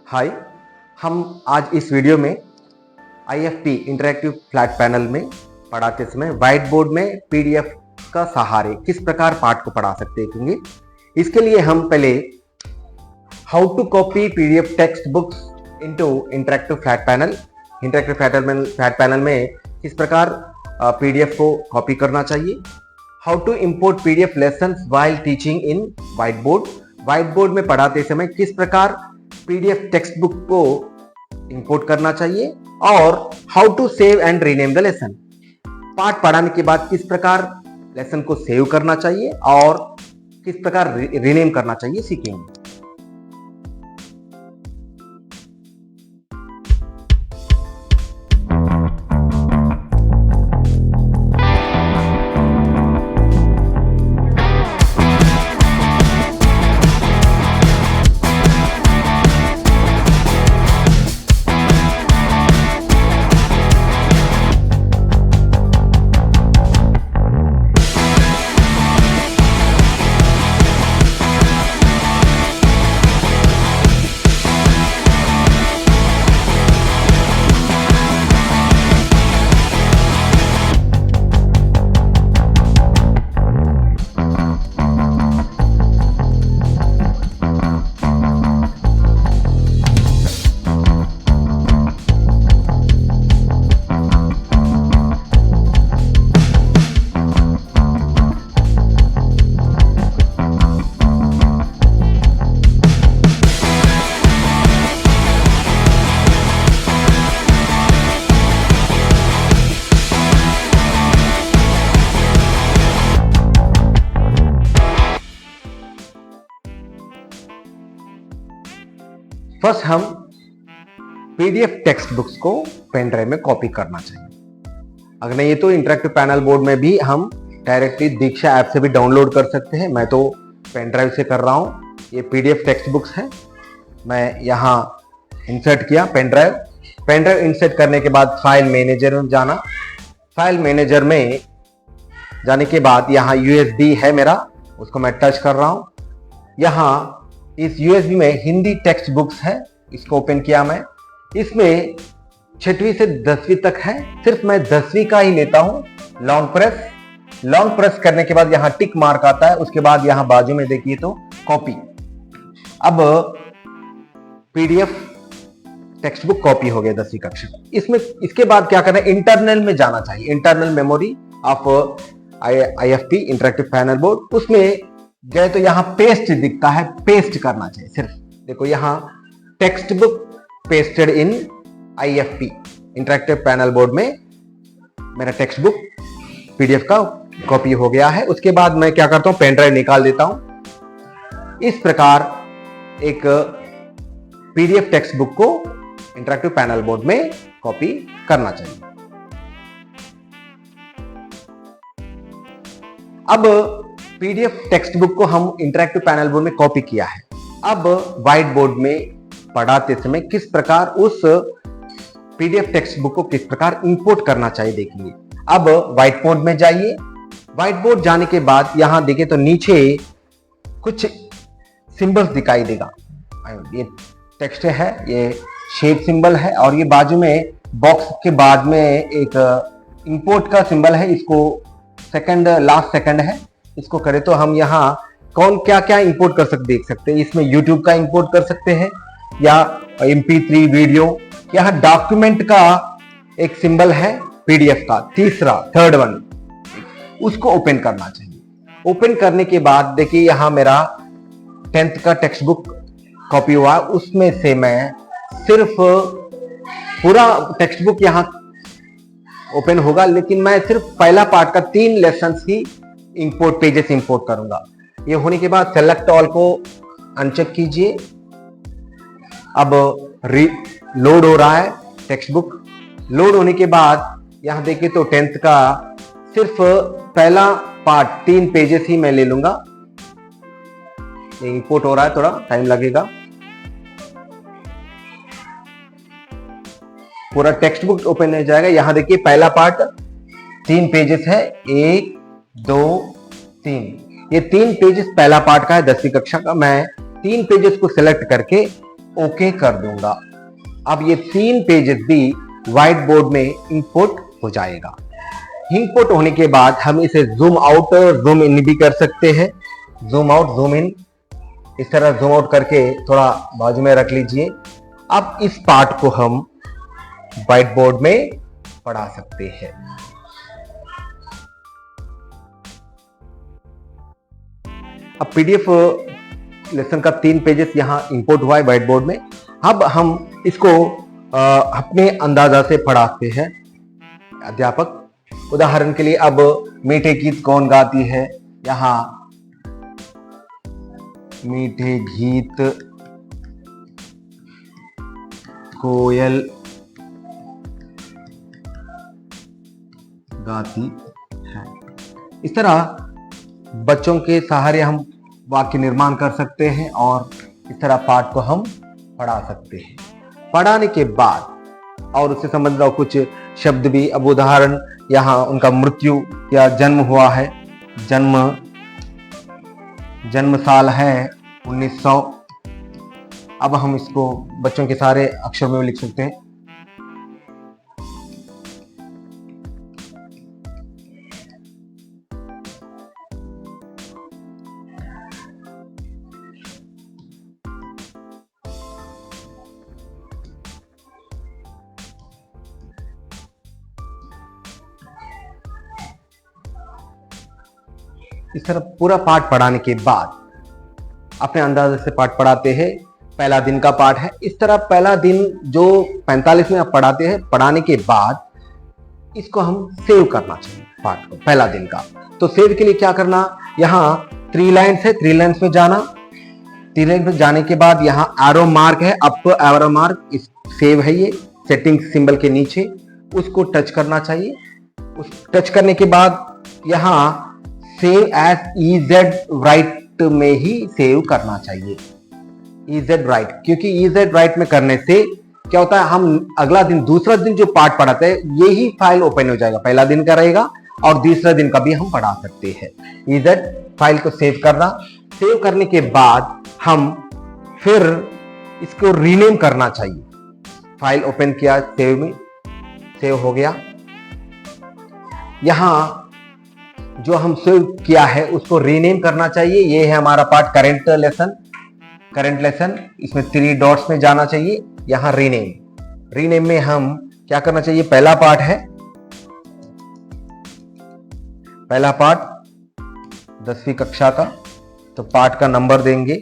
हाय, हम आज इस वीडियो में IFP इंटरैक्टिव फ्लैट पैनल में पढ़ाते समय व्हाइट बोर्ड में PDF का सहारे किस प्रकार पाठ को पढ़ा सकते हैं। इसके लिए हम पहले how to copy PDF text books into interactive flat panel, interactive flat panel में किस प्रकार PDF को कॉपी करना चाहिए, how to import PDF lessons while teaching in white board में पढ़ाते समय किस प्रकार PDF टेक्स्ट बुक को इंपोर्ट करना चाहिए और how to save and rename the lesson. पाठ पढ़ाने के बाद किस प्रकार लेसन को सेव करना चाहिए और किस प्रकार रीनेम करना चाहिए सीखेंगे। फर्स्ट हम PDF टेक्स्ट बुक्स को पेन ड्राइव में कॉपी करना चाहिए। अगर नहीं तो इंटरैक्टिव पैनल बोर्ड में भी हम डायरेक्टली दीक्षा ऐप से भी डाउनलोड कर सकते हैं। मैं तो पेन ड्राइव से कर रहा हूं। ये PDF टेक्स्ट बुक्स है। मैं यहाँ इंसर्ट किया पेन ड्राइव इंसर्ट करने के बाद फाइल मैनेजर में जाना। फाइल मैनेजर में जाने के बाद यहाँ USB है मेरा, उसको मैं टच कर रहा हूं। यहाँ इस USB में हिंदी टेक्स्ट बुक्स है, इसको ओपन किया मैं। इसमें 6वीं से 10वीं तक है, सिर्फ मैं 10वीं का ही लेता हूं। लॉन्ग प्रेस करने के बाद यहाँ टिक मार्क आता है, उसके बाद यहाँ बाजू में देखिए तो कॉपी। अब PDF टेक्स्ट बुक कॉपी हो गया 10वीं कक्षा। इसमें इसके बाद क्या करना है, इंटरनल में जाना चाहिए, internal memory of IFP interactive panel board. उसमें गए तो यहाँ पेस्ट दिखता है, पेस्ट करना चाहिए। सिर्फ देखो यहाँ टेक्स्ट बुक पेस्टेड इन IFP इंटरैक्टिव पैनल बोर्ड में मेरा टेक्स्ट बुक PDF का कॉपी हो गया है। उसके बाद मैं क्या करता हूं, पेन ड्राइव निकाल देता हूं। इस प्रकार एक PDF टेक्स्ट बुक को इंटरैक्टिव पैनल बोर्ड में कॉपी करना चाहिए। अब PDF टेक्स्ट बुक को हम इंटरैक्टिव पैनल बोर्ड में कॉपी किया है। अब व्हाइट बोर्ड में पढ़ाते समय किस प्रकार उस PDF टेक्स्ट बुक को किस प्रकार इंपोर्ट करना चाहिए देखेंगे। अब व्हाइट बोर्ड में जाइए। व्हाइट बोर्ड जाने के बाद यहां देखें तो नीचे कुछ सिंबल्स दिखाई देगा। ये टेक्स्ट है, ये शेप सिंबल है और ये बाजू में बॉक्स के बाद में एक इंपोर्ट का सिंबल है। इसको लास्ट सेकंड है, इसको करें तो हम यहाँ कौन क्या क्या इंपोर्ट कर सकते देख सकते हैं। इसमें YouTube का इंपोर्ट कर सकते हैं या MP3 वीडियो। यहाँ डॉक्यूमेंट का एक सिंबल है PDF का, थर्ड वन, उसको ओपन करना चाहिए। ओपन करने के बाद देखिए यहाँ मेरा 10th का टेक्स्ट बुक कॉपी हुआ। उसमें से मैं सिर्फ पूरा टेक्स्ट बुक यहाँ ओपन होगा, लेकिन मैं सिर्फ पहला पार्ट का 3 लेसन्स ही पेजेस इंपोर्ट करूंगा। ये होने के बाद सेलेक्ट ऑल को अनचेक कीजिए। अब लोड हो रहा है टेक्स्ट बुक। लोड होने के बाद यहां देखिए तो 10th का सिर्फ पहला पार्ट 3 पेजेस ही मैं ले लूंगा। ये इंपोर्ट हो रहा है, थोड़ा टाइम लगेगा। पूरा टेक्स्ट बुक ओपन हो जाएगा। यहां देखिए पहला पार्ट 3 पेजेस है, 1 2 3। ये 3 पेजेस पहला पार्ट का है 10वीं कक्षा का। मैं 3 पेजेस को सिलेक्ट करके ओके कर दूंगा। अब ये 3 पेजेस भी व्हाइट बोर्ड में इंपोर्ट हो जाएगा। इंपोर्ट होने के बाद हम इसे जूम आउट और जूम इन भी कर सकते हैं। जूम आउट जूम इन, इस तरह जूम आउट करके थोड़ा बाजू में रख लीजिए। अब इस पार्ट को हम व्हाइट बोर्ड में पढ़ा सकते हैं। अब पीडीएफ लेसन का 3 पेजेस यहां इंपोर्ट हुआ है व्हाइट बोर्ड में। अब हम इसको अपने अंदाजा से पढ़ाते हैं अध्यापक। उदाहरण के लिए अब मीठे गीत कौन गाती है, यहां मीठे गीत कोयल गाती है। इस तरह बच्चों के सहारे हम वाक्य निर्माण कर सकते हैं और इस तरह पाठ को हम पढ़ा सकते हैं। पढ़ाने के बाद और उससे संबंधित कुछ शब्द भी, अब उदाहरण यहाँ उनका मृत्यु या जन्म हुआ है, जन्म साल है 1900। अब हम इसको बच्चों के सारे अक्षर में लिख सकते हैं। इस तरह पूरा पाठ पढ़ाने के बाद अपने अंदाजे से पाठ पढ़ाते हैं। पहला दिन का पाठ है। इस तरह पहला दिन जो 45 में आप पढ़ाते हैं, पढ़ाने के बाद इसको हम सेव करना चाहिए पाठ को, पहला दिन का। तो सेव के लिए क्या करना, यहाँ 3 लाइन्स है, 3 लाइन्स में जाना। 3 लाइन्स में जाने के बाद यहाँ एरो मार्क है, अप एरो मार्क, सेव है ये सेटिंग सिंबल के नीचे, उसको टच करना चाहिए। उस टच करने के बाद यहाँ सेव एज EZ राइट में ही सेव करना चाहिए। EZ राइट, क्योंकि EZ राइट में करने से क्या होता है, हम अगला दिन दूसरा दिन जो पाठ पढ़ाते हैं यही फाइल ओपन हो जाएगा। पहला दिन का रहेगा और दूसरा दिन का भी हम पढ़ा सकते हैं। EZ फाइल को सेव करना। सेव करने के बाद हम फिर इसको रीनेम करना चाहिए। फाइल ओपन किया, सेव में सेव हो गया। यहां जो हम सेव किया है उसको रीनेम करना चाहिए। ये है हमारा पार्ट करंट लेसन। इसमें 3 डॉट्स में जाना चाहिए, यहां रीनेम में हम क्या करना चाहिए, पहला पार्ट है, पहला पार्ट 10वीं कक्षा का, तो पार्ट का नंबर देंगे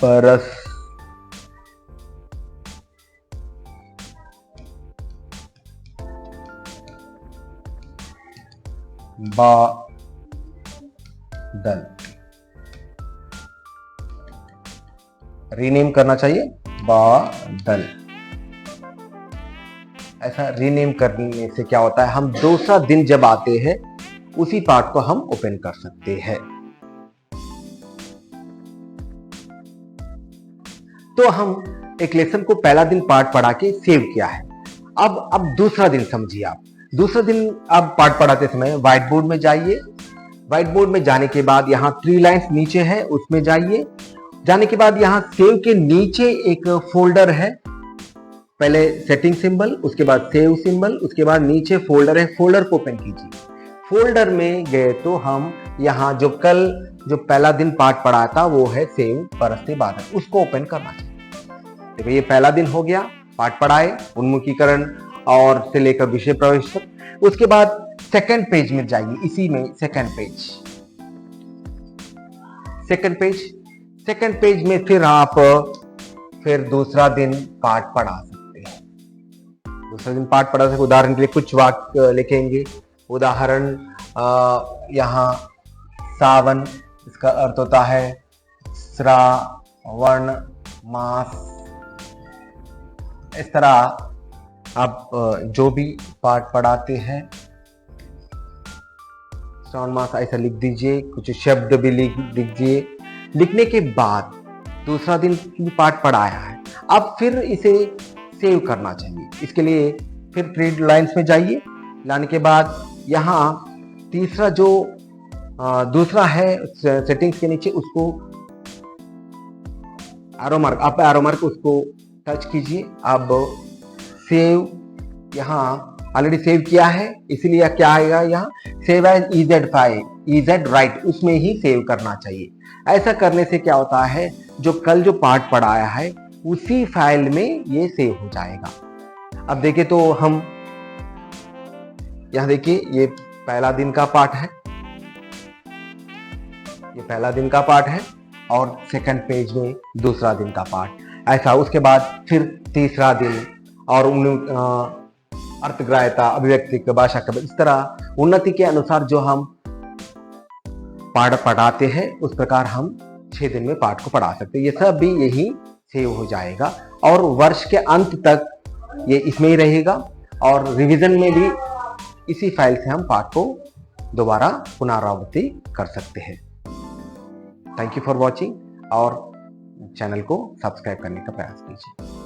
बरस बादल, रीनेम करना चाहिए बादल। ऐसा रीनेम करने से क्या होता है, हम दूसरा दिन जब आते हैं उसी पार्ट को हम ओपन कर सकते हैं। तो हम एक लेसन को पहला दिन पार्ट पढ़ा के सेव किया है। अब दूसरा दिन समझिए आप। दूसरा दिन आप पाठ पढ़ाते समय व्हाइट बोर्ड में जाइए। व्हाइट बोर्ड में जाने के बाद यहाँ 3 लाइन्स नीचे है, उसमें जाइए। जाने के बाद यहाँ सेव के नीचे एक फोल्डर है, पहले सेटिंग सिंबल, उसके बाद सेव सिंबल, उसके बाद नीचे फोल्डर है, फोल्डर को ओपन कीजिए। फोल्डर में गए तो हम यहाँ जो पहला दिन पाठ पढ़ा था वो है सेव बरसते बादल, उसको ओपन करना चाहिए। देखो ये पहला दिन हो गया, पाठ पढ़ाए, उन्मुखीकरण और से लेकर विषय प्रवेश तक। उसके बाद सेकंड पेज में जाइए, इसी में सेकंड पेज में फिर आप दूसरा दिन पाठ पढ़ा सकते हैं। दूसरा दिन पाठ पढ़ा सकते, उदाहरण के लिए कुछ वाक्य लिखेंगे। उदाहरण यहाँ सावन, इसका अर्थ होता है श्रावण मास। इस तरह आप जो भी पाठ पढ़ाते हैं श्रावण मास ऐसा लिख दीजिए, कुछ शब्द भी लिख दीजिए। लिखने के बाद दूसरा दिन भी पाठ पढ़ाया है, अब फिर इसे सेव करना चाहिए। इसके लिए फिर 3 लाइन्स में जाइए। लाने के बाद यहाँ तीसरा जो दूसरा है सेटिंग्स के नीचे, उसको एरो मार्क, आप एरो मार्क उसको टच कीजिए। अब सेव, यहाँ ऑलरेडी सेव किया है इसलिए क्या आएगा, यहाँ save as EZ file, EZ right, उसमें ही सेव करना चाहिए। ऐसा करने से क्या होता है, जो कल जो पार्ट पढ़ाया है उसी फाइल में ये सेव हो जाएगा। अब देखिए तो हम यहाँ देखिए ये पहला दिन का पार्ट है, ये पहला दिन का पार्ट है और सेकंड पेज में दूसरा दिन का पार्ट, ऐसा। उसके बाद फिर तीसरा दिन और अर्थग्राह्यता, अभिव्यक्ति, भाषा, इस तरह उन्नति के अनुसार जो हम पाठ पढ़ाते हैं उस प्रकार हम 6 दिन में पाठ को पढ़ा सकते हैं। ये सब भी यही सेव हो जाएगा और वर्ष के अंत तक ये इसमें ही रहेगा और रिवीजन में भी इसी फाइल से हम पाठ को दोबारा पुनरावृत्ति कर सकते हैं। थैंक यू फॉर वॉचिंग और चैनल को सब्सक्राइब करने का प्रयास कीजिए।